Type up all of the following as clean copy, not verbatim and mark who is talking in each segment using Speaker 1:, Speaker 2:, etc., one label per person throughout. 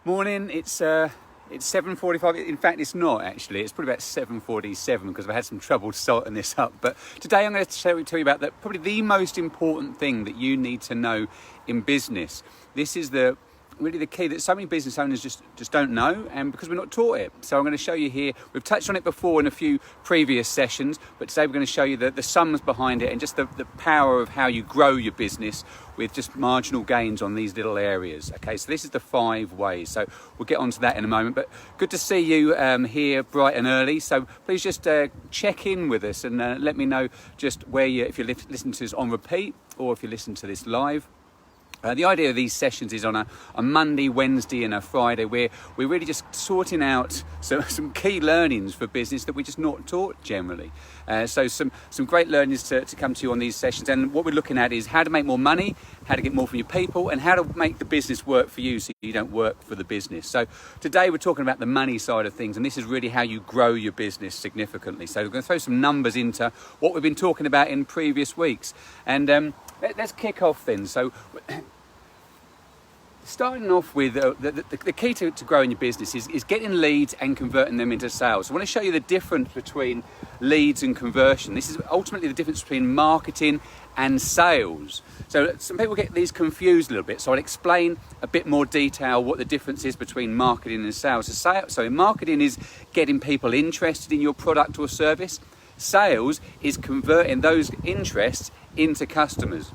Speaker 1: Morning, it's 7:45. In fact, it's not actually. It's probably about 7:47 because I've had some trouble sorting this up. But today I'm going to tell you about probably the most important thing that you need to know in business. This is really the key that so many business owners just don't know, and because we're not taught it. So I'm going to show you here. We've touched on it before in a few previous sessions, but today we're going to show you the sums behind it and just the power of how you grow your business with just marginal gains on these little areas. Okay, so this is the 5 ways. So we'll get onto that in a moment, but good to see you here bright and early. So please just check in with us and let me know just if you're listening to this on repeat or if you listen to this live. The idea of these sessions is on a Monday, Wednesday and a Friday where we're really just sorting out some key learnings for business that we're just not taught generally. So some great learnings to come to you on these sessions, and what we're looking at is how to make more money, how to get more from your people, and how to make the business work for you so you don't work for the business. So today we're talking about the money side of things, and this is really how you grow your business significantly. So we're going to throw some numbers into what we've been talking about in previous weeks, and let's kick off then. So starting off with the key to growing your business is getting leads and converting them into sales. So I want to show you the difference between leads and conversion. This is ultimately the difference between marketing and sales. So some people get these confused a little bit. So I'll explain a bit more detail what the difference is between marketing and sales. So marketing is getting people interested in your product or service. Sales is converting those interests into customers.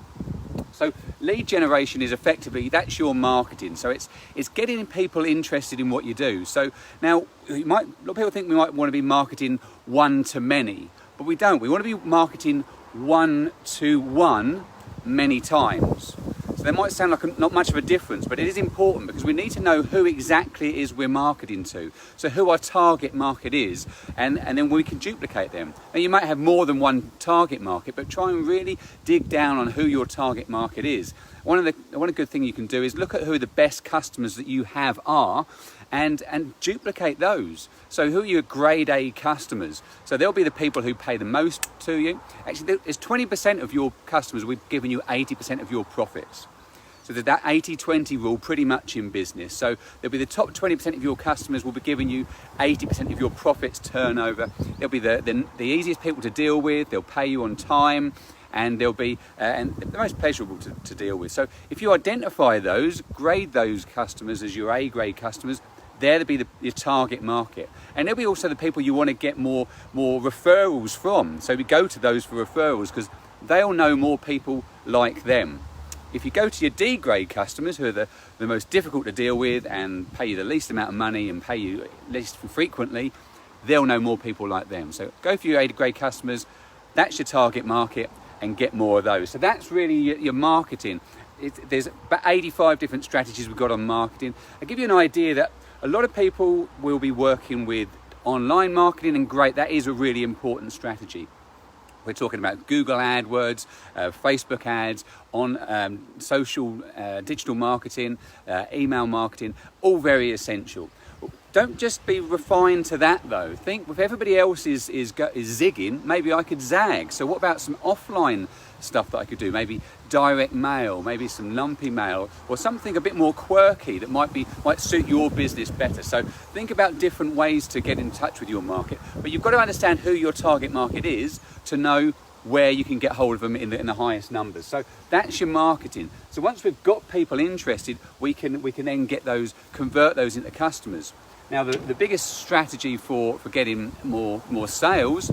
Speaker 1: So lead generation is effectively, that's your marketing. So it's getting people interested in what you do. So now a lot of people think we might want to be marketing one to many, but we don't. We want to be marketing one to one many times. So there might sound like not much of a difference, but it is important because we need to know who exactly it is we're marketing to. So who our target market is, and then we can duplicate them. Now you might have more than one target market, but try and really dig down on who your target market is. One good thing you can do is look at who the best customers that you have are and duplicate those. So who are your grade A customers? So they'll be the people who pay the most to you. Actually, there's 20% of your customers, we've given you 80% of your profits. So there's that 80-20 rule pretty much in business. So there'll be the top 20% of your customers will be giving you 80% of your profits turnover. They'll be the easiest people to deal with. They'll pay you on time, and they'll be and the most pleasurable to deal with. So if you identify those, grade those customers as your A-grade customers, they'll be your target market. And they'll be also the people you want to get more referrals from. So we go to those for referrals because they'll know more people like them. If you go to your D-grade customers, who are the most difficult to deal with and pay you the least amount of money and pay you least frequently, they'll know more people like them. So go for your A-grade customers, that's your target market, and get more of those. So that's really your marketing. There's about 85 different strategies we've got on marketing. I'll give you an idea that a lot of people will be working with online marketing, and great, that is a really important strategy. We're talking about Google AdWords, Facebook ads, on social digital marketing, email marketing, all very essential. Don't just be refined to that though. Think if everybody else is zigging, maybe I could zag. So what about some offline stuff that I could do? Maybe direct mail, maybe some lumpy mail, or something a bit more quirky that might suit your business better. So think about different ways to get in touch with your market. But you've got to understand who your target market is to know where you can get hold of them in the highest numbers. So that's your marketing. So once we've got people interested, we can then convert those into customers. Now the biggest strategy for getting more sales,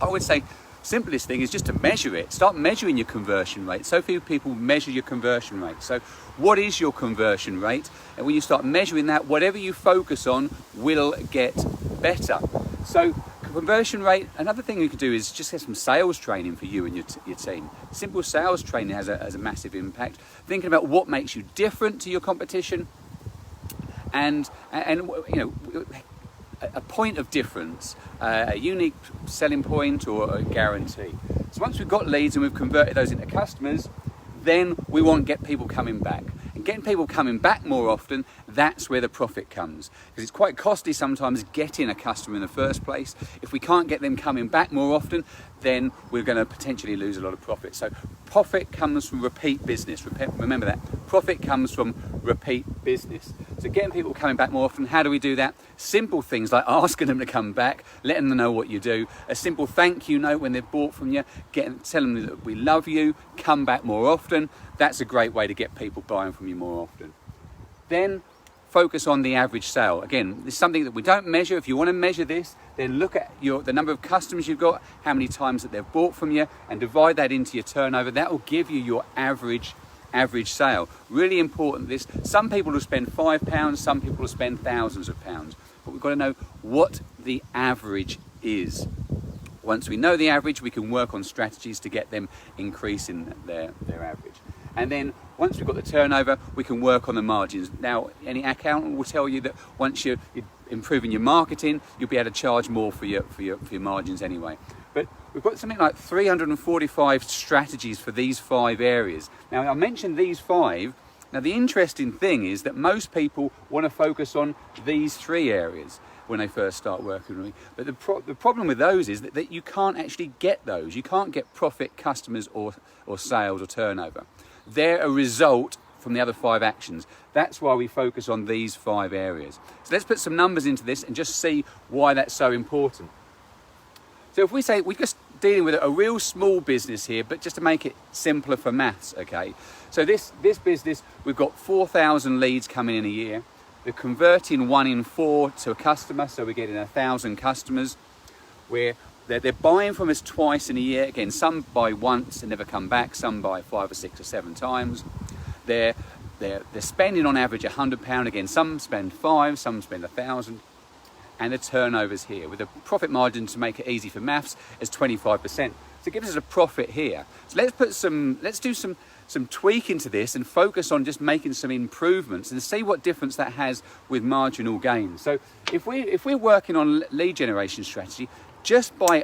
Speaker 1: I would say simplest thing is just to measure it. Start measuring your conversion rate. So few people measure your conversion rate. So what is your conversion rate? And when you start measuring that, whatever you focus on will get better. So conversion rate, another thing you can do is just get some sales training for you and your team. Simple sales training has a massive impact. Thinking about what makes you different to your competition, and you know, a point of difference, a unique selling point or a guarantee. So once we've got leads and we've converted those into customers, then we want to get people coming back. And getting people coming back more often, that's where the profit comes. Because it's quite costly sometimes getting a customer in the first place. If we can't get them coming back more often, then we're going to potentially lose a lot of profit. So profit comes from repeat business. Remember that. Profit comes from repeat business. So getting people coming back more often, how do we do that? Simple things like asking them to come back, letting them know what you do, a simple thank you note when they've bought from you, telling them that we love you, come back more often. That's a great way to get people buying from you more often. Then focus on the average sale. Again, this is something that we don't measure. If you want to measure this, then look at the number of customers you've got, how many times that they've bought from you, and divide that into your turnover. That will give you your average sale. Really important this. Some people will spend £5, some people will spend thousands of pounds, but we've got to know what the average is. Once we know the average, we can work on strategies to get them increasing their average. And then once we've got the turnover, we can work on the margins. Now, any accountant will tell you that once you're improving your marketing, you'll be able to charge more for your margins anyway. But we've got something like 345 strategies for these 5 areas. Now, I mentioned these 5. Now, the interesting thing is that most people want to focus on these 3 areas when they first start working with me. But the problem with those is that you can't actually get those. You can't get profit, customers, or sales or turnover. They're a result from the other 5 actions. That's why we focus on these 5 areas. So let's put some numbers into this and just see why that's so important. So if we say we're just dealing with a real small business here, but just to make it simpler for maths, okay? So this business, we've got 4,000 leads coming in a year. We're converting 1 in 4 to a customer, so we're getting 1,000 customers. They're buying from us twice in a year. Again, some buy once and never come back. Some buy 5 or 6 or 7 times. They're spending on average £100. Again, some spend 5, some spend 1,000. And the turnover's here with a profit margin, to make it easy for maths, is 25%. So it gives us a profit here. So let's do some tweaking to this and focus on just making some improvements and see what difference that has with marginal gains. So if we're working on lead generation strategy, just by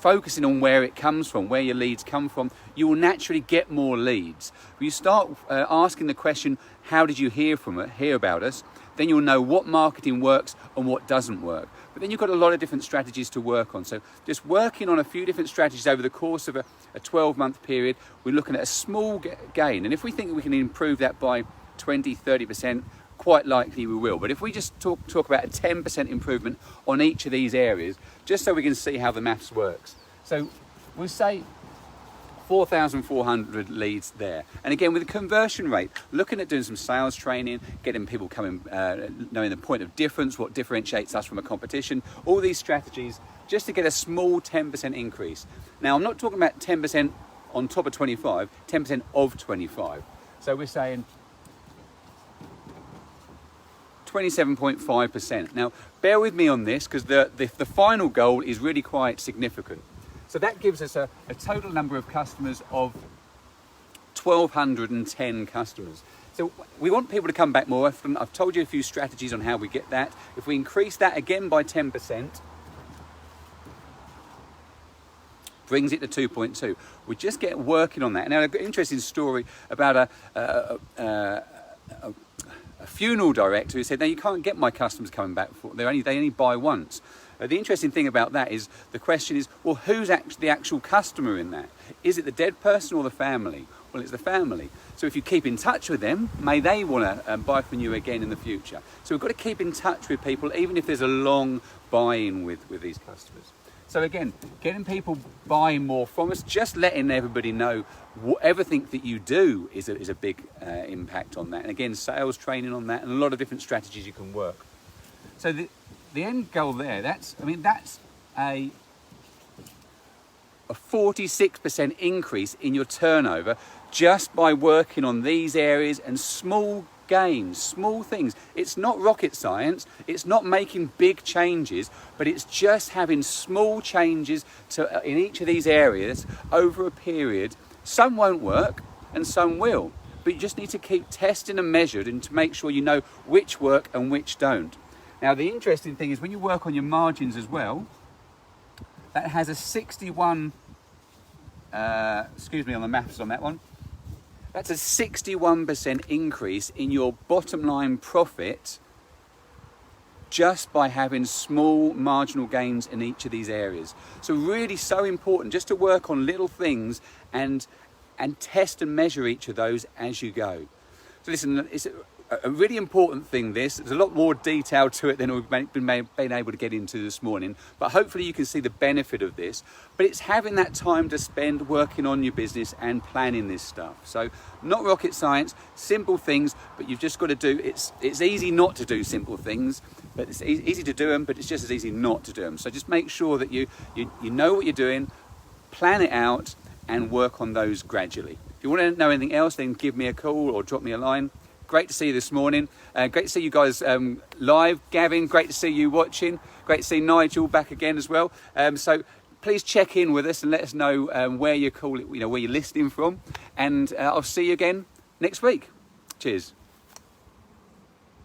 Speaker 1: focusing on where it comes from, where your leads come from, you will naturally get more leads. When you start asking the question, how did you hear about us? Then you'll know what marketing works and what doesn't work. But then you've got a lot of different strategies to work on. So just working on a few different strategies over the course of a 12-month period, we're looking at a small gain. And if we think we can improve that by 20, 30%, quite likely we will. But if we just talk about a 10% improvement on each of these areas, just so we can see how the maths works. So we'll say 4,400 leads there. And again, with the conversion rate, looking at doing some sales training, getting people coming, knowing the point of difference, what differentiates us from a competition, all these strategies, just to get a small 10% increase. Now, I'm not talking about 10% on top of 25, 10% of 25. So we're saying 27.5%. Now, bear with me on this, because the final goal is really quite significant. So that gives us a total number of customers of 1,210 customers. So we want people to come back more often. I've told you a few strategies on how we get that. If we increase that again by 10%, brings it to 2.2. We just get working on that. Now, I've got an interesting story about a funeral director who said, "No, you can't get my customers coming back. They only buy once." The interesting thing about that is the question is, well, who's actually the actual customer in that? Is it the dead person or the family? Well, it's the family. So if you keep in touch with them, may they want to buy from you again in the future. So we've got to keep in touch with people, even if there's a long buy-in with these customers. So again, getting people buying more from us, just letting everybody know everything that you do is a big impact on that. And again, sales training on that, and a lot of different strategies you can work. So the end goal there, that's a 46% increase in your turnover just by working on these areas and small gains, small things. It's not rocket science, it's not making big changes, but it's just having small changes in each of these areas over a period. Some won't work and some will, but you just need to keep testing and measured and to make sure you know which work and which don't. Now, the interesting thing is when you work on your margins as well, that has a 61, excuse me on the maths on that one, that's a 61% increase in your bottom line profit just by having small marginal gains in each of these areas. So really so important just to work on little things and test and measure each of those as you go. So listen, it's a really important thing this. There's a lot more detail to it than we've been able to get into this morning, but hopefully you can see the benefit of this. But it's having that time to spend working on your business and planning this stuff. So not rocket science, simple things, but you've just got to do, it's easy not to do simple things, but it's easy to do them, but it's just as easy not to do them. So just make sure that you know what you're doing, plan it out, and work on those gradually. If you want to know anything else, then give me a call or drop me a line. Great to see you this morning. Great to see you guys live. Gavin, great to see you watching. Great to see Nigel back again as well. So please check in with us and let us know where you're where you're listening from. And I'll see you again next week. Cheers.